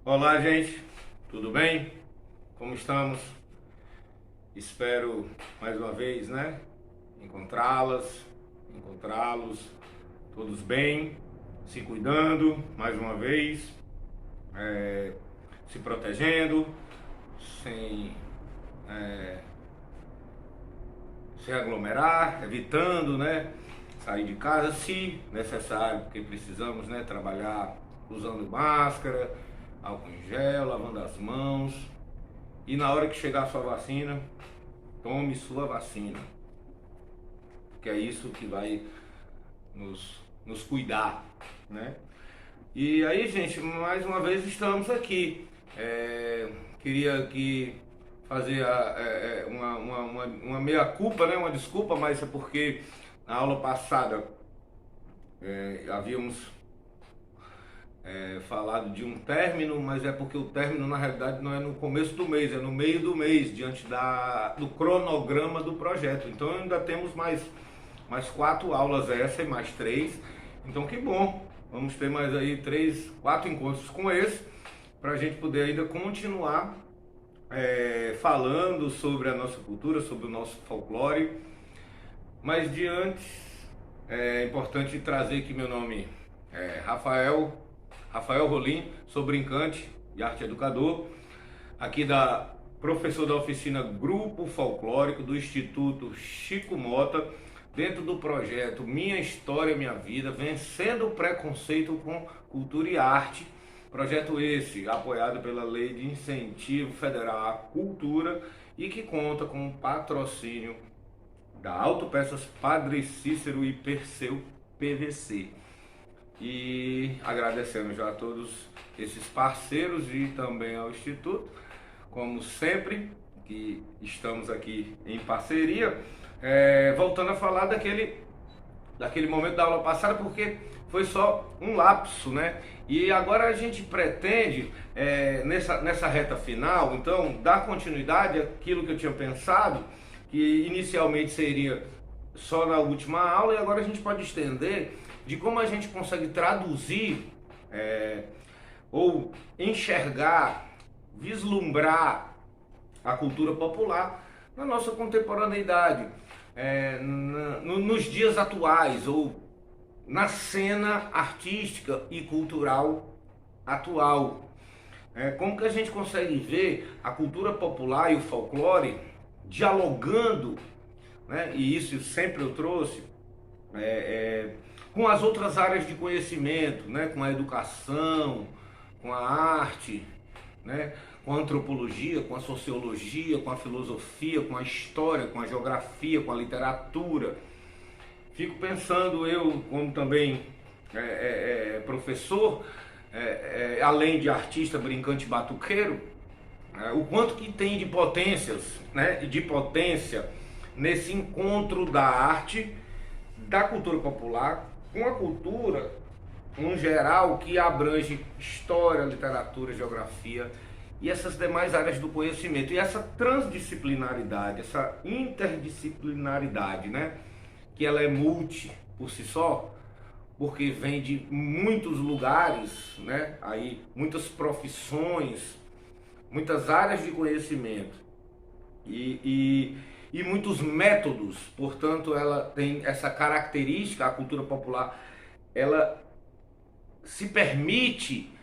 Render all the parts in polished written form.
Olá, gente, tudo bem? Como estamos? Espero mais uma vez, né? Encontrá-los, todos bem, se cuidando mais uma vez, se protegendo, sem se aglomerar, evitando, né? Sair de casa, se necessário, porque precisamos, né? Trabalhar usando máscara, álcool em gel, lavando as mãos. E na hora que chegar a sua vacina, tome sua vacina, que é isso que vai nos cuidar, né? E aí, gente, mais uma vez estamos aqui. Queria aqui fazer uma meia-culpa, né? Uma desculpa, mas é porque na aula passada havíamos falado de um término, mas é porque o término na realidade não é no começo do mês, é no meio do mês, diante do cronograma do projeto. Então ainda temos mais 4 aulas essa e mais 3. Então que bom, vamos ter mais aí 4 encontros com esse, para a gente poder ainda continuar falando sobre a nossa cultura, sobre o nosso folclore. Mas de antes, é importante trazer que meu nome é Rafael Rolim, sou brincante e arte educador, aqui professor da oficina Grupo Folclórico do Instituto Chico Mota, dentro do projeto Minha História, Minha Vida, Vencendo o Preconceito com Cultura e Arte. Projeto esse apoiado pela Lei de Incentivo Federal à Cultura e que conta com o patrocínio da Autopeças Padre Cícero e Perseu PVC. E agradecendo já a todos esses parceiros e também ao Instituto, como sempre, que estamos aqui em parceria. Voltando a falar daquele momento da aula passada, porque foi só um lapso, né? E agora a gente pretende, nessa reta final, então, dar continuidade àquilo que eu tinha pensado, que inicialmente seria só na última aula, e agora a gente pode estender de como a gente consegue traduzir ou enxergar, vislumbrar a cultura popular na nossa contemporaneidade, nos dias atuais ou na cena artística e cultural atual. Como que a gente consegue ver a cultura popular e o folclore dialogando, né? E isso sempre eu trouxe, com as outras áreas de conhecimento, né? Com a educação, com a arte, né? Com a antropologia, com a sociologia, com a filosofia, com a história, com a geografia, com a literatura. Fico pensando, eu como também professor, além de artista, brincante, batuqueiro, o quanto que tem de potências, né? De potência nesse encontro da arte, da cultura popular, com a cultura em geral, que abrange história, literatura, geografia e essas demais áreas do conhecimento. E essa transdisciplinaridade, essa interdisciplinaridade, né? Que ela é multi por si só, porque vem de muitos lugares, né? Aí, muitas profissões, muitas áreas de conhecimento e muitos métodos. Portanto, ela tem essa característica, a cultura popular, ela se permite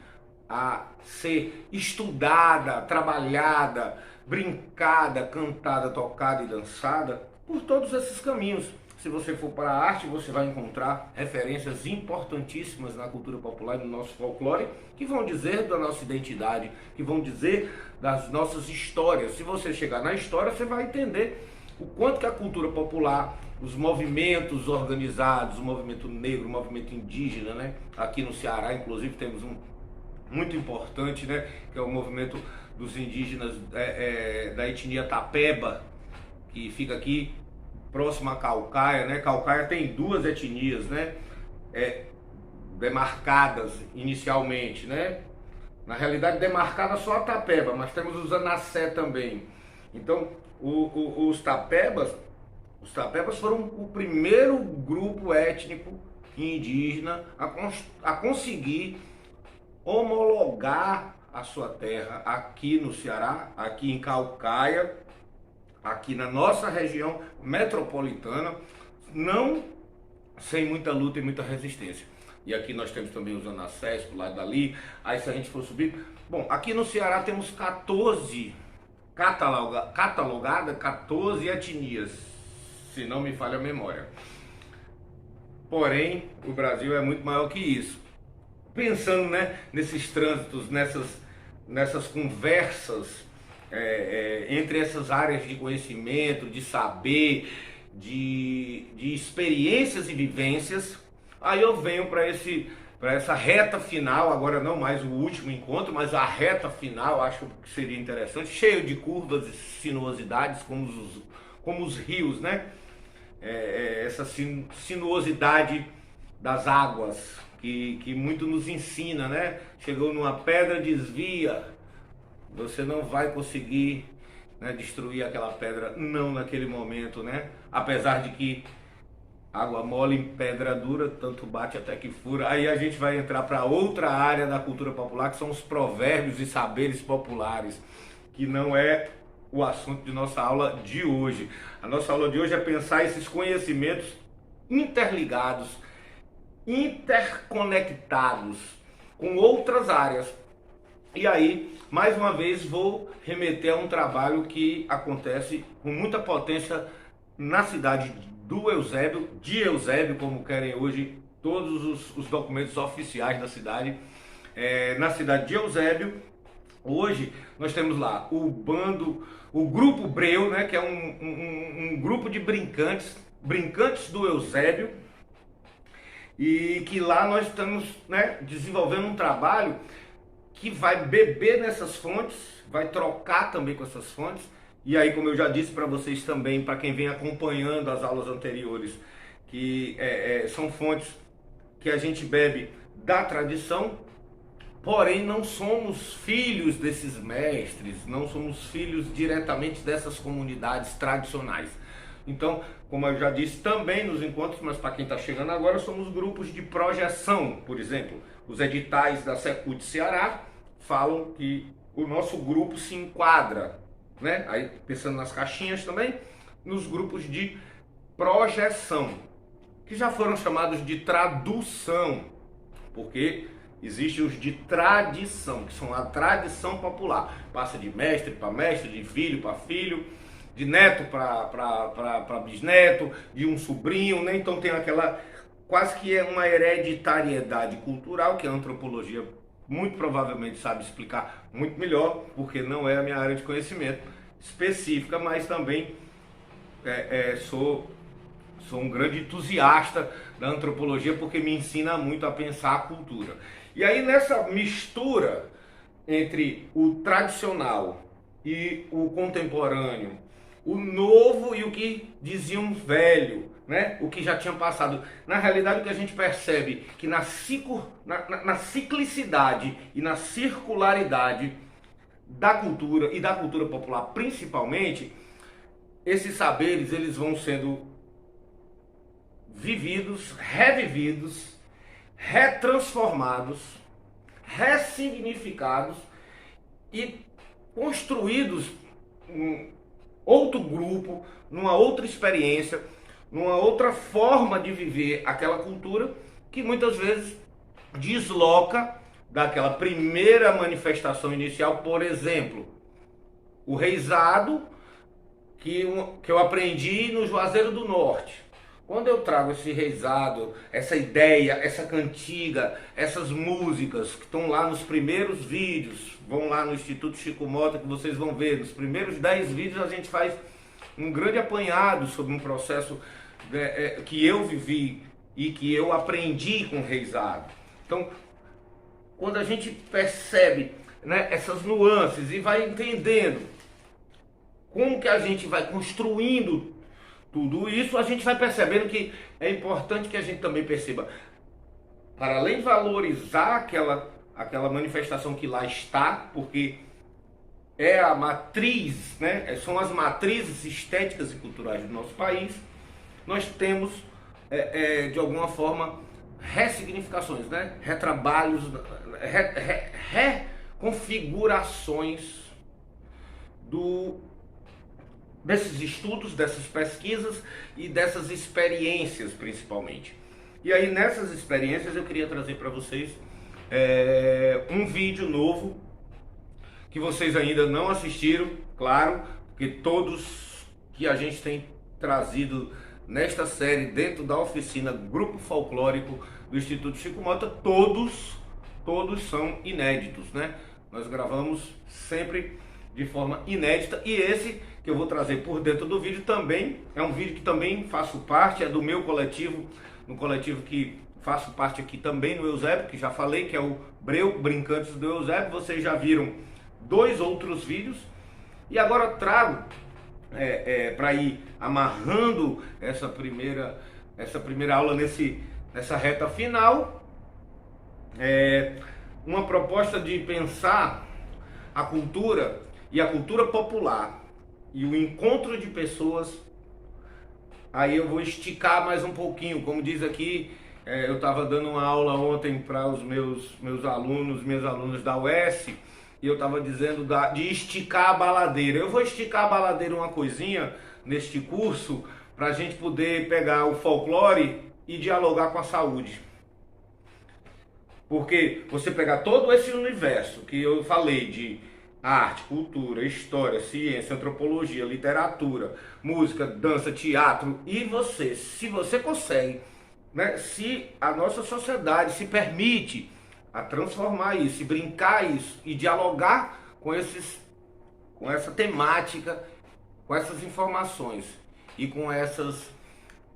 a ser estudada, trabalhada, brincada, cantada, tocada e dançada por todos esses caminhos. Se você for para a arte, você vai encontrar referências importantíssimas na cultura popular e no nosso folclore, que vão dizer da nossa identidade, que vão dizer das nossas histórias. Se você chegar na história, você vai entender o quanto que a cultura popular, os movimentos organizados, o movimento negro, o movimento indígena, né? Aqui no Ceará, inclusive, temos um muito importante, né? Que é o movimento dos indígenas da etnia Tapeba, que fica aqui próximo a Caucaia, né? Caucaia tem 2 etnias, né? Demarcadas inicialmente, né? Na realidade, demarcada só a Tapeba, mas temos os Anassé também. Então, os Tapebas foram o primeiro grupo étnico indígena a conseguir homologar a sua terra aqui no Ceará, aqui em Caucaia, aqui na nossa região metropolitana, não sem muita luta e muita resistência. E aqui nós temos também o Zona Sesc, do lado dali. Aí se a gente for subir... Bom, aqui no Ceará temos 14 catalogadas, 14 etnias, se não me falha a memória. Porém, o Brasil é muito maior que isso. Pensando, né, nesses trânsitos, nessas conversas entre essas áreas de conhecimento, de saber, de experiências e vivências, aí eu venho para essa reta final, agora não mais o último encontro, mas a reta final, acho que seria interessante, cheio de curvas e sinuosidades, como os rios, né? Essa sinuosidade das águas, que muito nos ensina, né? Chegou numa pedra, desvia, você não vai conseguir, né, destruir aquela pedra, não naquele momento, né? Apesar de que água mole em pedra dura, tanto bate até que fura. Aí a gente vai entrar para outra área da cultura popular, que são os provérbios e saberes populares, que não é o assunto de nossa aula de hoje. A nossa aula de hoje é pensar esses conhecimentos interligados, interconectados com outras áreas. E aí, mais uma vez, vou remeter a um trabalho que acontece com muita potência na cidade de Eusébio, como querem hoje todos os documentos oficiais da cidade. Na cidade de Eusébio, hoje nós temos lá o Grupo Breu, né, que é um grupo de brincantes do Eusébio, e que lá nós estamos, né, desenvolvendo um trabalho que vai beber nessas fontes, vai trocar também com essas fontes. E aí, como eu já disse para vocês também, para quem vem acompanhando as aulas anteriores, que são fontes que a gente bebe da tradição, porém não somos filhos desses mestres, não somos filhos diretamente dessas comunidades tradicionais. Então, como eu já disse também nos encontros, mas para quem está chegando agora, somos grupos de projeção. Por exemplo, os editais da Secult Ceará falam que o nosso grupo se enquadra, né? Aí pensando nas caixinhas também, nos grupos de projeção, que já foram chamados de tradução, porque existem os de tradição, que são a tradição popular, passa de mestre para mestre, de filho para filho, de neto para bisneto, de um sobrinho, né? Então tem aquela, quase que é uma hereditariedade cultural, que a antropologia muito provavelmente sabe explicar muito melhor, porque não é a minha área de conhecimento específica, mas também sou um grande entusiasta da antropologia, porque me ensina muito a pensar a cultura. E aí, nessa mistura entre o tradicional e o contemporâneo, o novo e o que diziam velho, né? O que já tinha passado. Na realidade, o que a gente percebe que na ciclicidade e na circularidade da cultura e da cultura popular principalmente, esses saberes eles vão sendo vividos, revividos, retransformados, ressignificados e construídos em outro grupo, numa outra experiência, numa outra forma de viver aquela cultura, que muitas vezes desloca daquela primeira manifestação inicial. Por exemplo, o reizado que eu aprendi no Juazeiro do Norte. Quando eu trago esse reizado, essa ideia, essa cantiga, essas músicas que estão lá nos primeiros vídeos, vão lá no Instituto Chico Mota que vocês vão ver, nos primeiros 10 vídeos a gente faz um grande apanhado sobre um processo que eu vivi e que eu aprendi com o reizado. Então, quando a gente percebe, né, essas nuances e vai entendendo como que a gente vai construindo tudo isso, a gente vai percebendo que é importante que a gente também perceba, para além de valorizar aquela manifestação que lá está, porque é a matriz, né? São as matrizes estéticas e culturais do nosso país, nós temos, de alguma forma, ressignificações, né? Retrabalhos, configurações desses estudos, dessas pesquisas e dessas experiências principalmente. E aí nessas experiências eu queria trazer para vocês um vídeo novo que vocês ainda não assistiram, claro, porque todos que a gente tem trazido nesta série dentro da oficina Grupo Folclórico do Instituto Chico Mota, todos são inéditos, né? Nós gravamos sempre de forma inédita, e esse que eu vou trazer por dentro do vídeo também é um vídeo que também faço parte, é do meu coletivo, no coletivo que faço parte aqui também no Eusébio, que já falei, que é o Breu Brincantes do Eusébio. Vocês já viram 2 outros vídeos, e agora eu trago para ir amarrando essa primeira aula nessa reta final, uma proposta de pensar a cultura e a cultura popular e o encontro de pessoas. Aí eu vou esticar mais um pouquinho, como diz aqui, eu estava dando uma aula ontem para os meus alunos, minhas alunas da UES, e eu estava dizendo de esticar a baladeira. Eu vou esticar a baladeira uma coisinha neste curso, para a gente poder pegar o folclore e dialogar com a saúde. Porque você pegar todo esse universo que eu falei de arte, cultura, história, ciência, antropologia, literatura, música, dança, teatro, e se você consegue, né, se a nossa sociedade se permite a transformar isso, e brincar isso, e dialogar com essa temática, com essas informações e com essas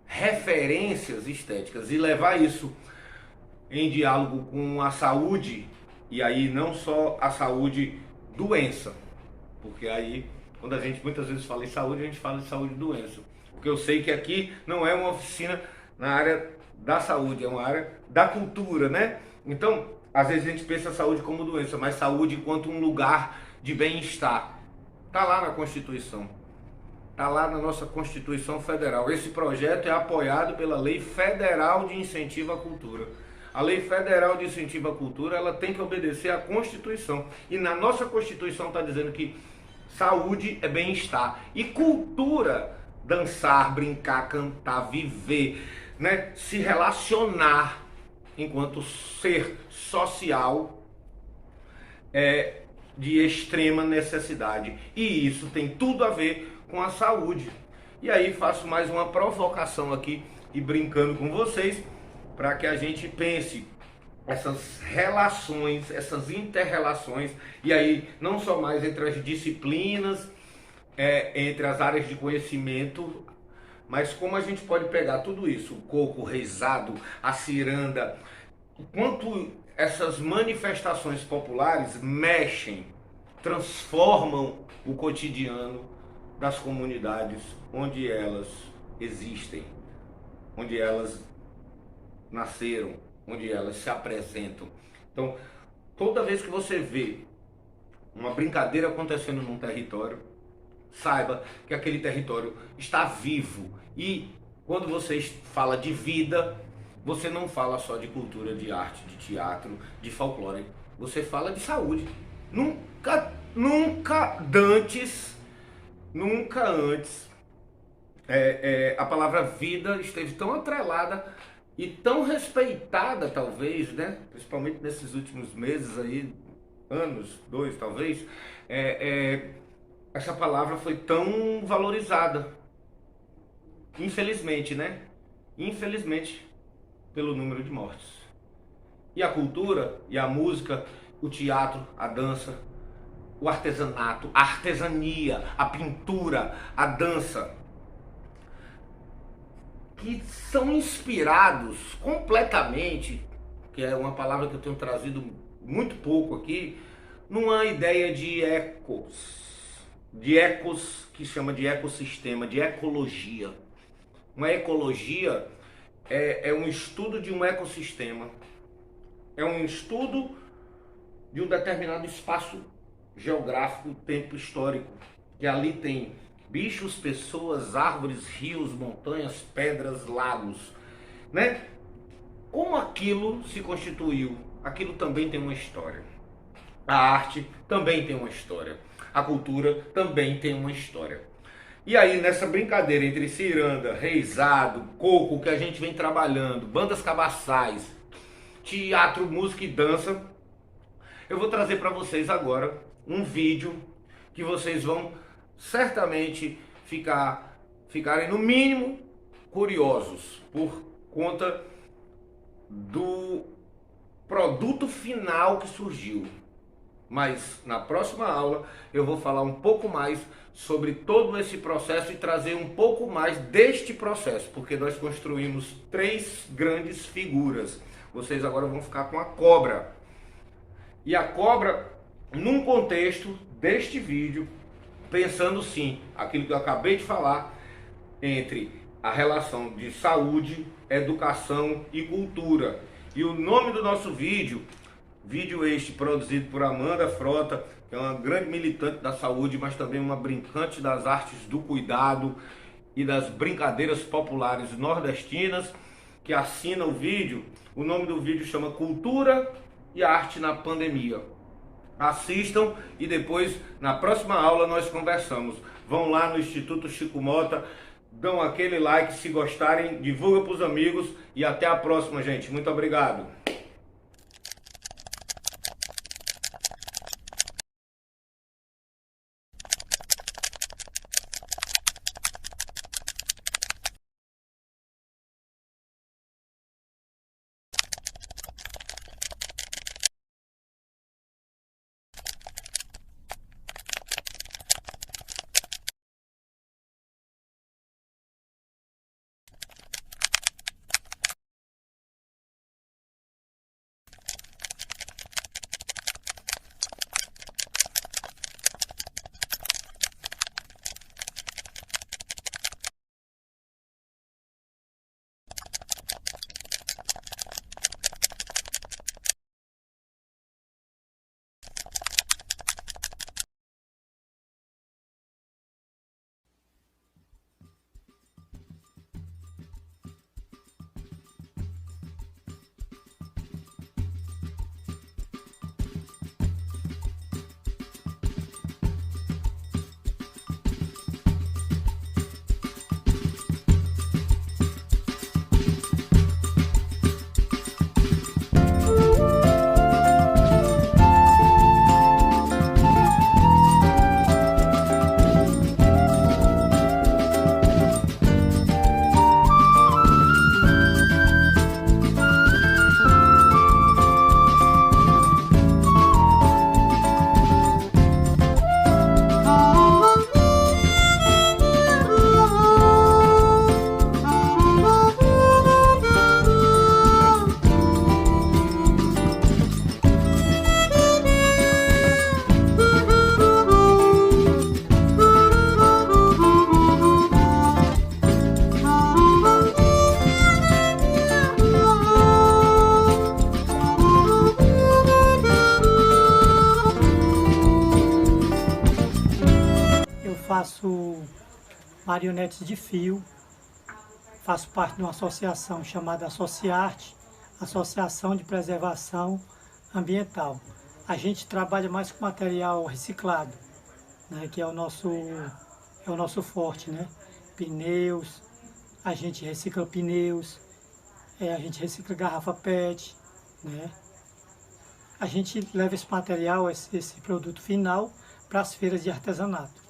referências estéticas, e levar isso em diálogo com a saúde, e aí não só a saúde doença, porque aí quando a gente muitas vezes fala em saúde, a gente fala de saúde e doença, porque eu sei que aqui não é uma oficina na área da saúde, é uma área da cultura, né? Então, às vezes a gente pensa a saúde como doença, mas saúde enquanto um lugar de bem-estar. Está lá na Constituição, está lá na nossa Constituição Federal. Esse projeto é apoiado pela Lei Federal de Incentivo à Cultura. A Lei Federal de Incentivo à Cultura, ela tem que obedecer à Constituição. E na nossa Constituição está dizendo que saúde é bem-estar. E cultura, dançar, brincar, cantar, viver, né? Se relacionar enquanto ser social é de extrema necessidade. E isso tem tudo a ver com a saúde. E aí faço mais uma provocação aqui e brincando com vocês, para que a gente pense essas relações, essas inter-relações, e aí não só mais entre as disciplinas, entre as áreas de conhecimento, mas como a gente pode pegar tudo isso, o coco, o reizado, a ciranda, o quanto essas manifestações populares mexem, transformam o cotidiano das comunidades onde elas existem, onde elas nasceram, onde elas se apresentam. Então, toda vez que você vê uma brincadeira acontecendo num território, saiba que aquele território está vivo. E quando você fala de vida, você não fala só de cultura, de arte, de teatro, de folclore. Você fala de saúde. Nunca antes a palavra vida esteve tão atrelada e tão respeitada, talvez, né? Principalmente nesses últimos meses aí, anos, 2 talvez, essa palavra foi tão valorizada. Infelizmente, né? Infelizmente, pelo número de mortes. E a cultura, e a música, o teatro, a dança, o artesanato, a artesania, a pintura, a dança, que são inspirados completamente, que é uma palavra que eu tenho trazido muito pouco aqui, numa ideia de ecos que chama de ecossistema, de ecologia. Uma ecologia é um estudo de um ecossistema, é um estudo de um determinado espaço geográfico, tempo histórico, que ali tem bichos, pessoas, árvores, rios, montanhas, pedras, lagos, né? Como aquilo se constituiu? Aquilo também tem uma história. A arte também tem uma história. A cultura também tem uma história. E aí, nessa brincadeira entre ciranda, reizado, coco, que a gente vem trabalhando, bandas cabaçais, teatro, música e dança, eu vou trazer para vocês agora um vídeo que vocês vão certamente ficarem no mínimo curiosos por conta do produto final que surgiu. Mas na próxima aula eu vou falar um pouco mais sobre todo esse processo e trazer um pouco mais deste processo, porque nós construímos 3 grandes figuras. Vocês agora vão ficar com a cobra. E a cobra, num contexto deste vídeo, pensando sim, aquilo que eu acabei de falar, entre a relação de saúde, educação e cultura. E o nome do nosso vídeo este produzido por Amanda Frota, que é uma grande militante da saúde, mas também uma brincante das artes do cuidado e das brincadeiras populares nordestinas, que assina o vídeo. O nome do vídeo chama Cultura e Arte na Pandemia. Assistam e depois, na próxima aula, nós conversamos. Vão lá no Instituto Chico Mota, dão aquele like se gostarem, divulga para os amigos e até a próxima, gente. Muito obrigado. Faço marionetes de fio, faço parte de uma associação chamada Associarte, Associação de Preservação Ambiental. A gente trabalha mais com material reciclado, né, que é o nosso forte, né? Pneus, a gente recicla pneus, a gente recicla garrafa PET, né? A gente leva esse material, esse produto final, para as feiras de artesanato.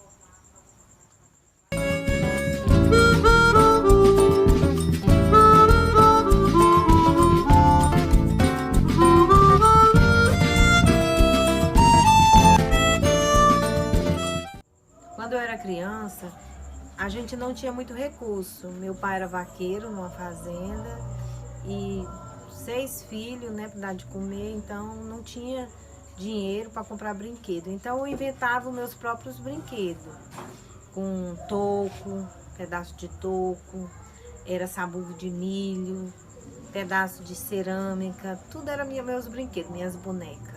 Quando eu era criança, a gente não tinha muito recurso. Meu pai era vaqueiro numa fazenda e 6 filhos, né, para dar de comer, então não tinha dinheiro para comprar brinquedo. Então eu inventava os meus próprios brinquedos, com toco, pedaço de toco, era sabugo de milho, pedaço de cerâmica, tudo era meus brinquedos, minhas bonecas.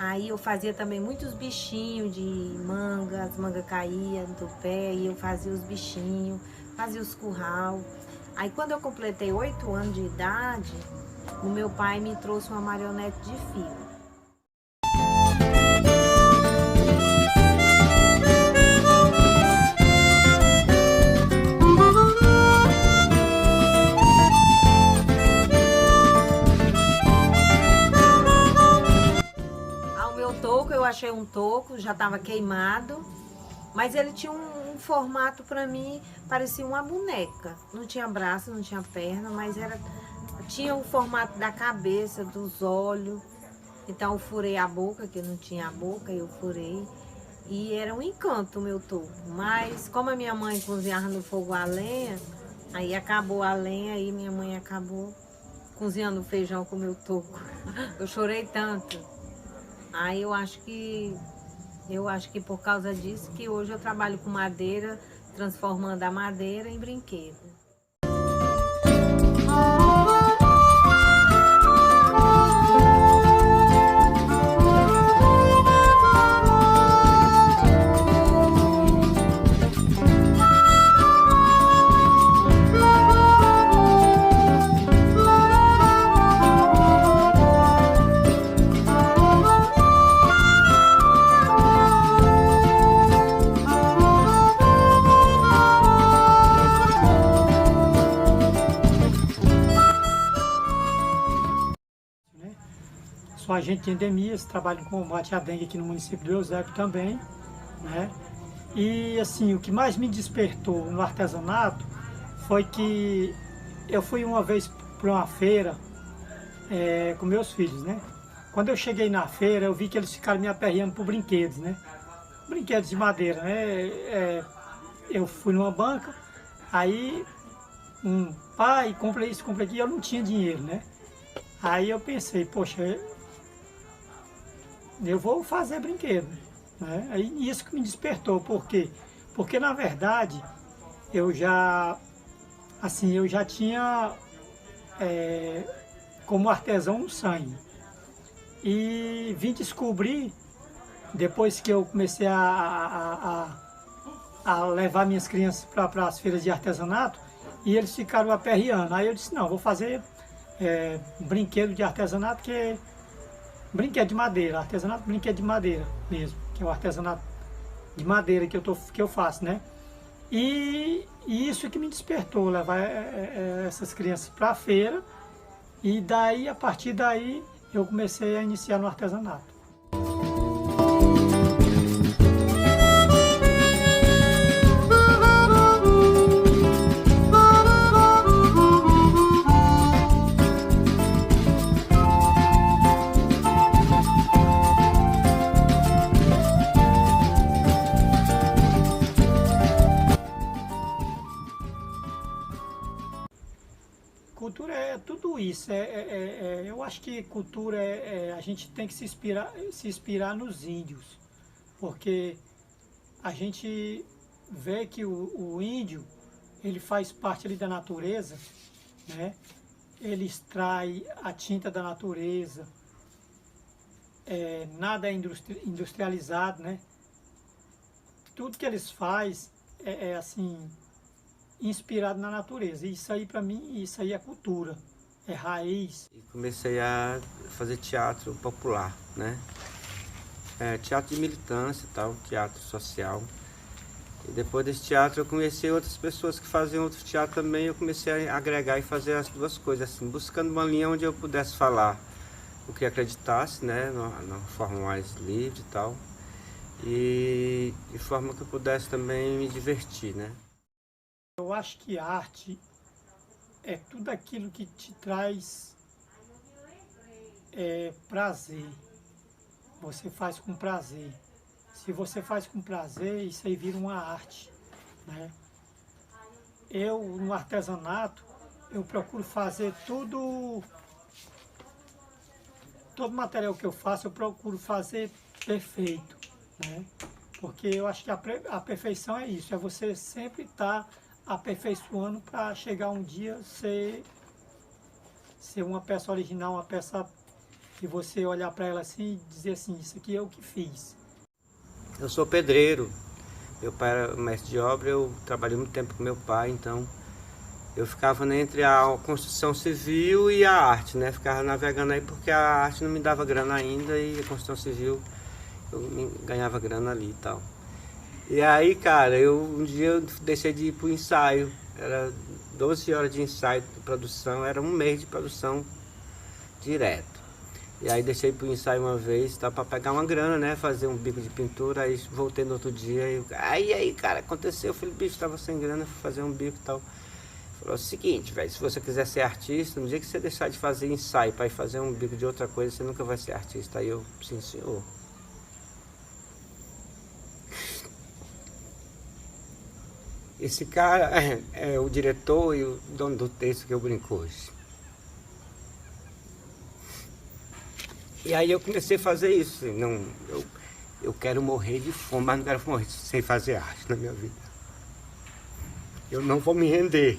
Aí eu fazia também muitos bichinhos de manga, as mangas caíam do pé e eu fazia os bichinhos, fazia os curral. Aí quando eu completei 8 anos de idade, o meu pai me trouxe uma marionete de fio. achei um toco, já estava queimado, mas ele tinha um formato para mim, parecia uma boneca. Não tinha braço, não tinha perna, mas tinha o formato da cabeça, dos olhos. Então eu furei a boca, que não tinha a boca, eu furei. E era um encanto o meu toco. Mas como a minha mãe cozinhava no fogo a lenha, aí acabou a lenha e minha mãe acabou cozinhando feijão com o meu toco. Eu chorei tanto. Aí eu acho que por causa disso que hoje eu trabalho com madeira, transformando a madeira em brinquedo. Sou agente de endemias, trabalho com combate à dengue aqui no município de Eusébio também, né? E assim, o que mais me despertou no artesanato foi que eu fui uma vez para uma feira com meus filhos, né? Quando eu cheguei na feira, eu vi que eles ficaram me aperreando por brinquedos, né? Brinquedos de madeira, né? Eu fui numa banca, aí pai, comprei isso, comprei aquilo, eu não tinha dinheiro, né? Aí eu pensei, poxa, eu vou fazer brinquedo, né? Aí isso que me despertou, por quê? Porque na verdade eu já tinha como artesão no sangue. E vim descobrir, depois que eu comecei a levar minhas crianças para as feiras de artesanato, e eles ficaram aperreando. Aí eu disse, não, vou fazer um brinquedo de artesanato que é brinquedo de madeira, artesanato brinquedo de madeira mesmo, que é o artesanato de madeira que eu faço, né? E isso que me despertou, levar essas crianças para a feira, e daí, a partir daí, eu comecei a iniciar no artesanato. Cultura é tudo isso. Eu acho que cultura a gente tem que se inspirar nos índios, porque a gente vê que o índio, ele faz parte ali da natureza, né? Ele extrai a tinta da natureza, nada é industrializado, né? Tudo que eles fazem assim, inspirado na natureza. E isso aí, para mim, isso aí é cultura, é raiz. E comecei a fazer teatro popular, né? Teatro de militância e tal, teatro social. E depois desse teatro eu conheci outras pessoas que faziam outro teatro também, eu comecei a agregar e fazer as duas coisas, assim, buscando uma linha onde eu pudesse falar o que acreditasse, né? Numa forma mais livre e tal. E de forma que eu pudesse também me divertir, né? Eu acho que arte é tudo aquilo que te traz prazer. Você faz com prazer. Se você faz com prazer, isso aí vira uma arte, né? Eu, no artesanato, eu procuro fazer todo material que eu faço, eu procuro fazer perfeito, né? Porque eu acho que a perfeição é isso, é você sempre estar aperfeiçoando para chegar um dia ser uma peça original, uma peça que você olhar para ela assim e dizer assim, isso aqui é o que fiz. Eu sou pedreiro, meu pai era mestre de obra, eu trabalhei muito tempo com meu pai, então eu ficava entre a construção civil e a arte, né? Ficava navegando aí porque a arte não me dava grana ainda e a construção civil eu ganhava grana ali e tal. E aí, cara, um dia eu deixei de ir pro ensaio, era 12 horas de ensaio de produção, era um mês de produção direto. E aí deixei pro ensaio uma vez, tá, pra pegar uma grana, né? Fazer um bico de pintura, aí voltei no outro dia e aí, cara, aconteceu, eu falei, bicho, tava sem grana, fui fazer um bico e tal. Falou o seguinte, velho, se você quiser ser artista, no dia que você deixar de fazer ensaio pra ir fazer um bico de outra coisa, você nunca vai ser artista. Aí eu, sim, senhor. Esse cara é o diretor e o dono do texto que eu brinco hoje. E aí eu comecei a fazer isso. Não, eu quero morrer de fome, mas não quero morrer sem fazer arte na minha vida. Eu não vou me render.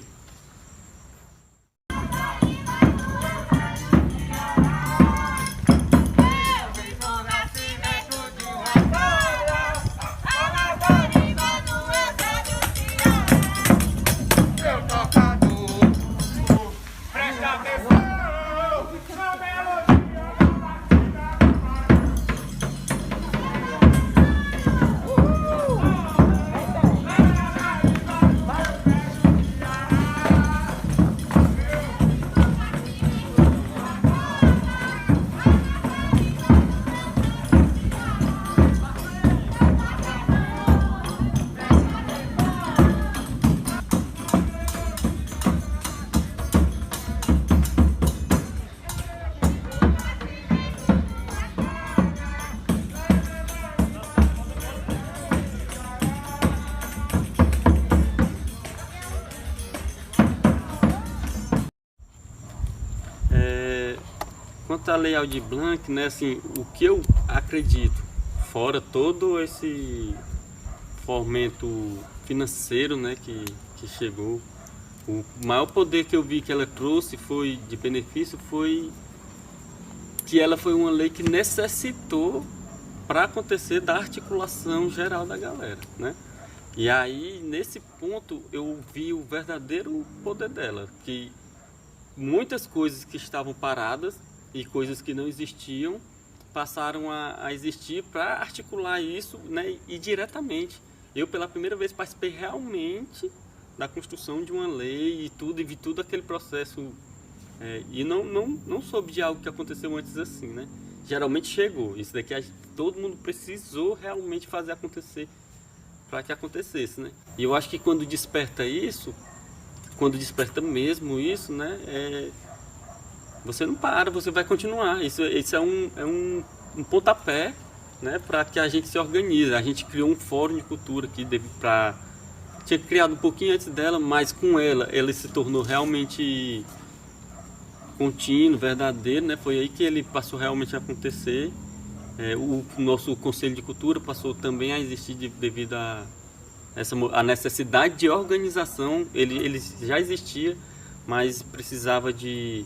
Quanto à Lei Aldir Blanc, né, assim, o que eu acredito, fora todo esse fomento financeiro, né, que chegou, o maior poder que eu vi que ela trouxe foi de benefício foi que ela foi uma lei que necessitou para acontecer da articulação geral da galera, né? E aí nesse ponto eu vi o verdadeiro poder dela, que muitas coisas que estavam paradas e coisas que não existiam passaram a existir para articular isso, né, e diretamente. Eu pela primeira vez participei realmente da construção de uma lei e tudo, e vi tudo aquele processo, e não soube de algo que aconteceu antes assim, né? Geralmente chegou, isso daqui todo mundo precisou realmente fazer acontecer para que acontecesse, né? E eu acho que quando desperta isso, quando desperta mesmo isso, né, você não para, você vai continuar. Isso é um pontapé, né, para que a gente se organize. A gente criou um fórum de cultura que tinha criado um pouquinho antes dela, mas com ele se tornou realmente contínuo, verdadeiro, né? Foi aí que ele passou realmente a acontecer. O nosso Conselho de Cultura passou também a existir devido a a necessidade de organização. Ele já existia, mas precisava de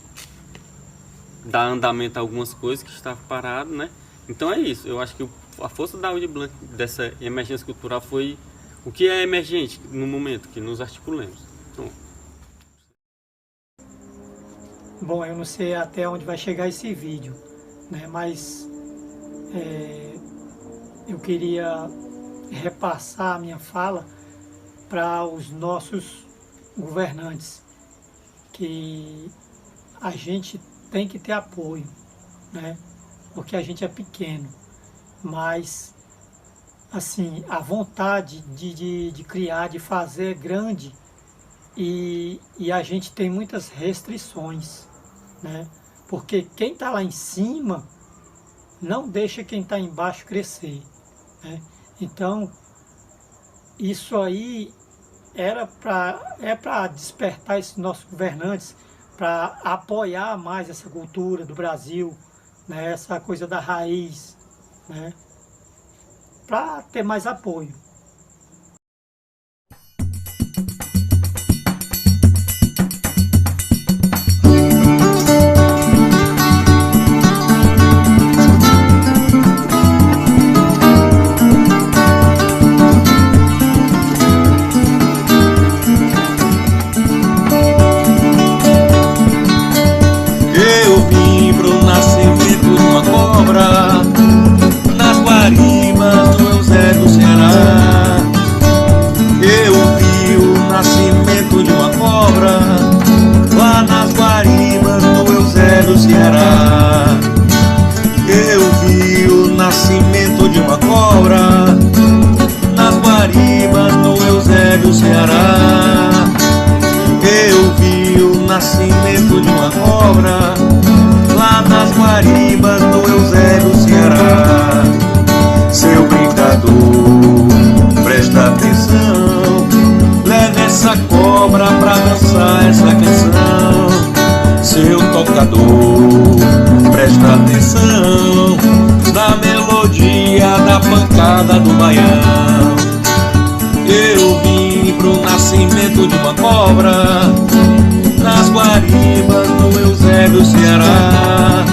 dar andamento a algumas coisas que estavam paradas, né? Então é isso. Eu acho que a força da Aldir Blanc, dessa emergência cultural, foi o que é emergente no momento, que nos articulemos. Então... Bom, eu não sei até onde vai chegar esse vídeo, né? Mas eu queria repassar a minha fala para os nossos governantes, que a gente tem que ter apoio, né? Porque a gente é pequeno, mas assim, a vontade de criar, de fazer é grande, e a gente tem muitas restrições, né? Porque quem está lá em cima não deixa quem está embaixo crescer, né? Então, isso aí é para despertar esses nossos governantes, para apoiar mais essa cultura do Brasil, né? Essa coisa da raiz, né? Para ter mais apoio. Nas guarimbas do Eusébio do Ceará, eu vi o nascimento de uma cobra lá nas guarimbas do Eusébio do Ceará. Presta atenção na melodia da pancada do baião. Eu vim pro nascimento de uma cobra nas guaribas do Eusébio, Ceará.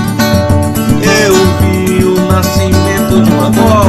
Eu vi o nascimento de uma cobra